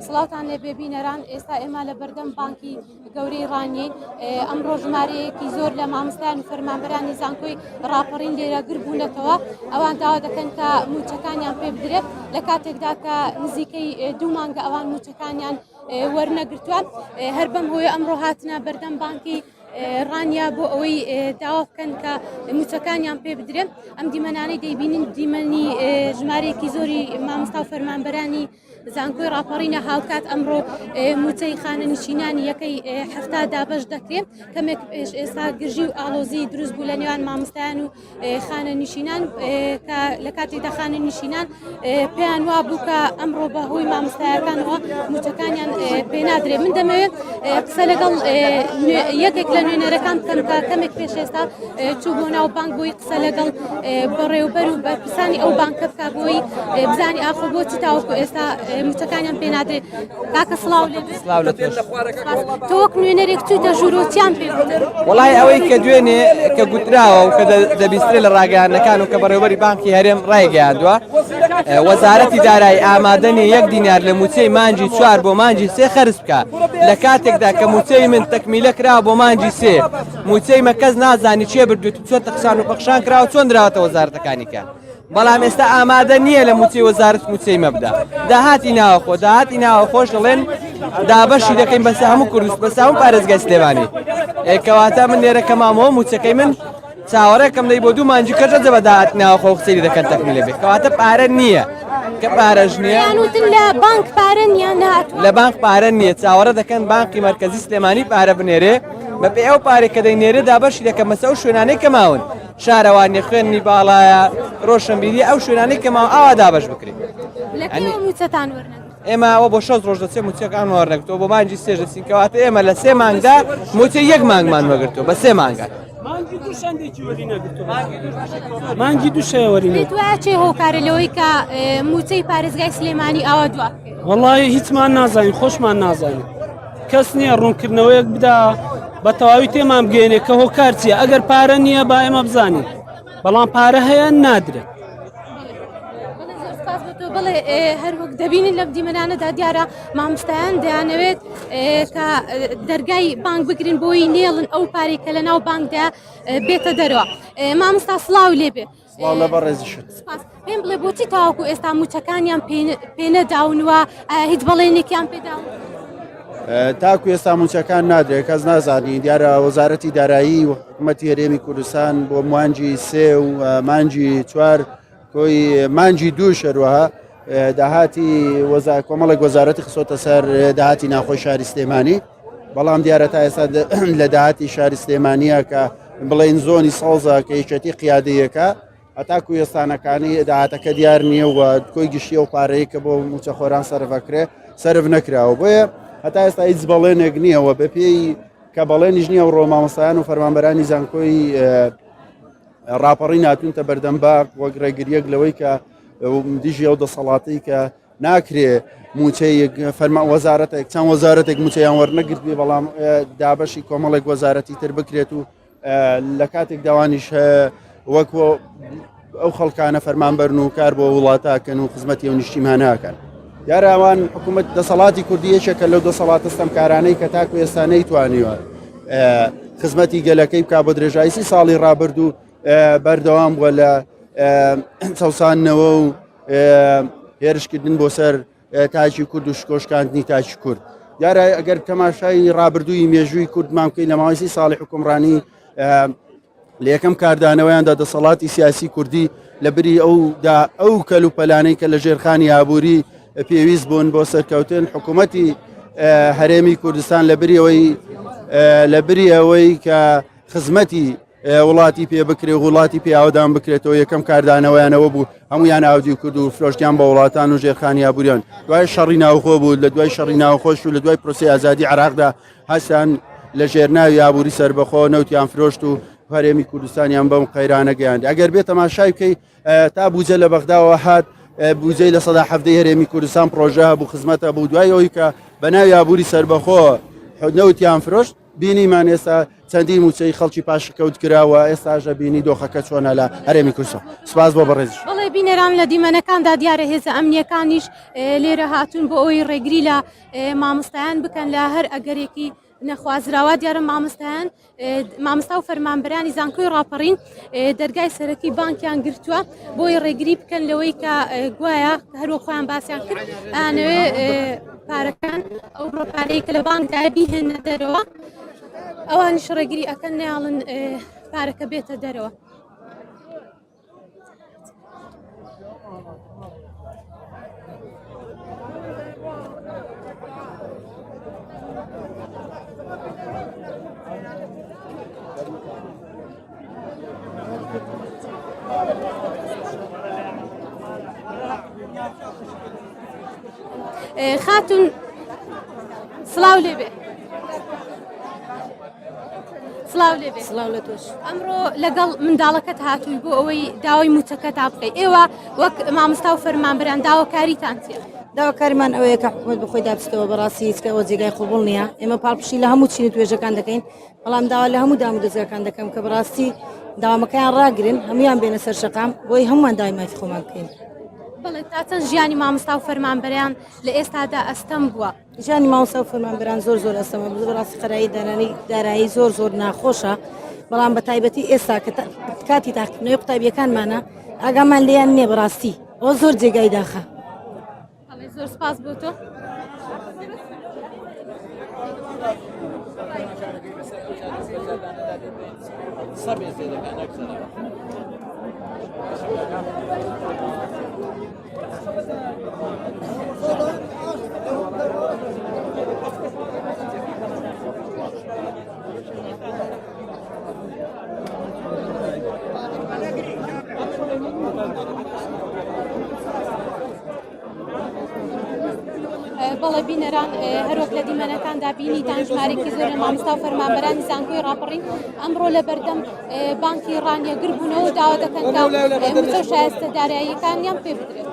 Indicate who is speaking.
Speaker 1: سڵاوتان لێ بێبینەران ئێستا ئێمە لە بەردەم بانکی گەورەی ڕانیین ئەمڕۆ ژمارەیەکی زۆر لە مامۆستایان و فەرمانبەرانی زانکۆی ڕاپەڕین لێرەگر بوونەتەوە ئەوان داوا دەکەن کە موچەکانیان پێ بدرێت لە کاتێکدا کە نزیکەی 2 مانگە ئەوان موچەکانیان وەرنەگرتووە هەر بەم هۆیە ئەمڕۆ هاتنە بەردەم بانکی ڕانیا بۆ ئەوەی داوا بکەن کە موچەکانیان پێ بدرێن ئەم دیمەنانەی دەیبینین دیمەنی ژمارەیەکی زۆری مامۆستا و فەرمانبەرانی زانکۆی ڕاپەڕینە هاوکات ئەمڕۆ موچەی خانەنشینانی یەکەی هەفتا دابەش دەکرێت کەمێک پێش ئێستا گژی و ئاڵۆزی دروست بوو لە نێوان مامۆستایان و خانەنشینان کە لە کاتێکدا خانەنشینان پێیان وا بوو کە ئەمڕۆ بەهۆی مامۆستایەکانەوە موچەکانیان پێ نادرێت من دەمەوێت قسە لەگەڵ یەکێک لە نوێنەرەکان بکەم کە کەمێک پێش ئێستا چوو بۆ ناو بانک بۆی قسە لەگەڵ بەڕێوەبەر و بەرپرسانی ئەو بانکە بکە بۆی بزانی ئاخۆ بۆچی تاوەکو ئێستا موچەکانیان پێ نادرێت کاکە سڵاو لێ تۆ وەک نوێنەرێک چوویتە ژوورۆچیان پێ
Speaker 2: وڵای ئەوەی کە دوێنێ کە گوتراوە و کە دەبیسترێت لە ڕاگەیانەکان و کە بەڕێوەبەری بانکی هەرێم ڕایگەیاندووە وەزارەتی دارایی ئامادەنی 1 دینار لە موچەی مانجی 4 بۆ مانجی 3 خەرج بکە لە کاتێکدا کە موچەی من تەکمیلە کرا بۆ مانجی 3 موچەی مە کەس نازانی چێ بردوێت چۆن تەقسان و پەخشان کراوە چۆن دراوەتە وەزارەتەکانی کە بەڵام ئێستا ئامادە نییە لە موچەی وەزارەت موچەی مەبدا داهاتی ناوەخۆ داهاتی ناوەخۆش دەڵێن دابەشی دەکەین بەسە هەموو کوردست بەسە هەموو پارێزگای سلێمانی کەواتە من لێرە کە مامەوە موچەکەی من چاوەڕێکم دەی بۆ 2 مانجی کەژە جە بە داهاتی ناوەخۆ قسەی دەکەن تەکمیلە بێ کەواتە پارە نییە کە پارەژ نییە
Speaker 1: لە بانک پارە نیان
Speaker 2: لە بانک پارە نییە چاوەڕە دەکەن بانکی مرکزی سلێمانی پارە بنێرێ بەپێ ئەو پارێک کە دەینێرە دابەشی دەکەم مەسە ئەو شوێنانەی کە ماون شارەوانی خوێنی باڵایە ڕۆشنبیری ئەو شوێنانەی کە ماوە ئاوا دابەش بکرێت ئێمە ئەوە بۆ 6 ڕۆژ دەچێت موچەکان وەرنەگرتەوە بۆ مانجی 3 دەچین کەواتە ئێمە لە 3 مانگدا موچە 1 مانگمان وەرگرتەوە بە 3 مانگە
Speaker 3: مانگی دووشەیە وەرینە
Speaker 1: چێ هۆکارە لەوەی کە موچەی پارێزگای سلێمانی ئاوا دوا
Speaker 3: وەڵی هیچمان نازانین خۆشمان نازانین کەس نییە ڕوونکردنەوەیەک بدا بە تەواوی تێمان بگەێنێ کە هۆکار چیە ئەگەر پارە نییە با ئێمە بزانین بەڵام پارە هەیە نادرێت
Speaker 1: بڵێ هەروەک دەبینین لە دیمەنانەدا دیارە مامۆستایان دەیانەوێت کە دەرگای بانک بگرین بۆی نێڵن ئەو پارێک کە لە ناو بانکدا بێتە دەرەوە مامۆستا سڵاو لێبێ پێم بڵێ بۆچی تاوەکو ئێستا موچەکانیان پێنەداونوە هیچ بەڵێنێکیان پێداون
Speaker 4: تاکو ئێستا موچەکان نادرێت کەس نازانی دیارە وەزارەتی دارایی و حکوومەتی هەرێمی کوردستان بۆ مانجی 3 و مانجی 4 کۆی مانجی 2 شەروەها داهاتی کۆمەڵێک وەزارەتی خسۆتە سەر داهاتی ناخۆی شاری سلێمانی بەڵام دیارە تا ئێستا لە داهاتی شاری سلێمانیە کە بڵێن زۆنی سەوزە کە یەکێتی قیادەیەەکە هەتاکو ئێستانەکانی داهاتەکە دیار نییە و کۆی گشتی و پارەیە کە بۆ موچەخۆران سەرڤەکرێ سەرف نەکراوە بۆیە هەتا ئێستا هیچ بەڵێنێک نییەوە بە پێی کە بەڵێنیش نییە و ڕۆمامۆستایان و فەرمانبەرانی زانکۆی ڕاپەڕی ناتوونتە بەردەمباق وەک ڕێگریەک لەوەی کە دیژی ئەو دەسەڵاتی کە ناکرێ موچەی وەزارەتێک چەند وەزارەتێک موچەیان وەرنەگرت بێ بەڵام دابەشی کۆمەڵێک وەزارەتی تر بکرێت و لە کاتێک داوانیش وەک ئەو خەڵکانە فەرمانبەرن و کار بۆ وڵاتاکەن و خزمەتی و نیشتیمانەکەن دیارە ئەوان حکوومەت دەسەڵاتی کوردیەکە لەو دەسەڵاتە ستەمکارانەی کە تاکو ئێستا نەیتوانیوە خزمەتی گەلەکەی بکا بۆ درێژایی 30 ساڵی ڕابردوو بەردەوام بووە لە چەسانەوە و هێرشکردن بۆ سەر تاجی کورد و شکۆشکاندنی تاجی کورد دیارە ئەگەر تەماشای ڕابردووی مێژووی کوردمان بکەین لە ماوەی 30 ساڵی حکومڕانی لە یەکەم کاردانەوەیاندا دەسەڵاتی سیاسی کوردی لە بری ئەو کەل و پەلانەی کە لە ژێرخانی ئابووری پێویست بوون بۆ سەرکەوتن حکوومەتی هەرێمی کوردستان لە بری ئەوەی کە خزمەتی وڵاتی پێ بکرێ وڵاتی پیاوەدان بکرێتەوە یەکەم کاردانەوەیانەوە بوو هەمویان ئاودی کرد و فرۆشتیان بە وڵاتان و ژێرخانی ئابووریان دوای شەڕی ناوخۆ بوو لە دوای شەڕی ناوخۆش و لە دوای پرۆسی ئازادی عراقدا هەستان لە ژێرناوی ئابووری سربەخۆ نەوتیان فرۆشت و هەرێمی کوردستانیان بەم قەیرانە گەیاند ئەگەر بێت تەماشای بکەی تا بوجە لە بەغداوە هات بوجەی لە 170 هەرێمی کوردستان پرۆژە بوو خزمەتە بوو دوای ئەوەی کە بە ناوی ئابووری سربەخۆ نەوتیان فرۆشت بینیمان ئێستا چەندین موچەی خەڵکی پاشکەوت کراوە ئێستاژە بینی دۆخەکە چۆنە لە هەرێمی کوردستان. سپاس بۆ بەڕێزش.
Speaker 1: بەڵێ بینەران لە دیمەنەکاندا دیارە هێزە ئەمنیەکانیش لێرە هاتوون بۆ ئەوی ڕێگری لە مامۆستایان بکەن لە هەر ئەگەرێکی نەخوازراوە دیارە مامۆستا و فەرمانبەرانی زانکۆی ڕاپەڕین دەرگای سەرەکی بانکیان گرتووە بۆی ڕێگری بکەن لەوەی کە گوایە هەروە خۆیان باسییان کرد ئەوێ پارەکان ئەو ڕۆپارەی کە لە بانکدای بیهێنە دەرەوە ئەوانیش ڕێگری ئەەکەن ناڵن پارەکە بێتە دەرەوە. خاتون سلااو لێبێ سلااو لێبێ
Speaker 5: سلااو لە تۆش
Speaker 1: ئەمڕۆ لەگەڵ منداڵەکەت هاتووی بۆ ئەوەی داوای موچەکە تا بکەی ئێوە وەک مامۆستا و فەرمانبەران داواکاریتان چیە؟
Speaker 5: داواکاریمان ئەوەیە کە حکوومەت بخۆی دابستەوە بەڕاستی هیچکە ئەوە جێگای قوبوڵ نییە ئێمە پاڵپشی لە هەموو چین توێژەکان دەکەین بەڵام داوا لە هەموو دام و دەستگاکان دەکەم کە بەڕاستی داوامەکەیان ڕاگرن هەمویان بێنە سەر شەقام بۆی هەمومان داوای مافی خۆمان بکەین.
Speaker 1: بەڵێ تا چەند ژیانی مامۆستا و فەرمانبەریان لە ئێستادا ئەستەم بووە؟
Speaker 5: ژیانی مامۆستا و فەرمانبەران زۆر ئەستەمە بوو بەڕاستی قەرایی دارایی زۆر ناخۆشە بەڵام بە تایبەتی ئێستا کە کاتی تاقیکردنەوەی قوتابیەکانمانە ئاگامان لێیان نییە بەڕاستی ئەوە زۆر جێگای داخە.
Speaker 1: زۆر سپاس بۆ تۆ. بەڵێ بینەران هەروەک لە دیمەنەکاندا بینیتان ژمارێکی زۆر لە مامۆستا و فەرمانبەرانی زانکۆی ڕاپەڕین ئەمڕۆ لە بەردەم بانکی ڕانیەگر بوونەوە داوا دەکەن کە موچە و شایستە داراییەکانیان پێ بدرێت.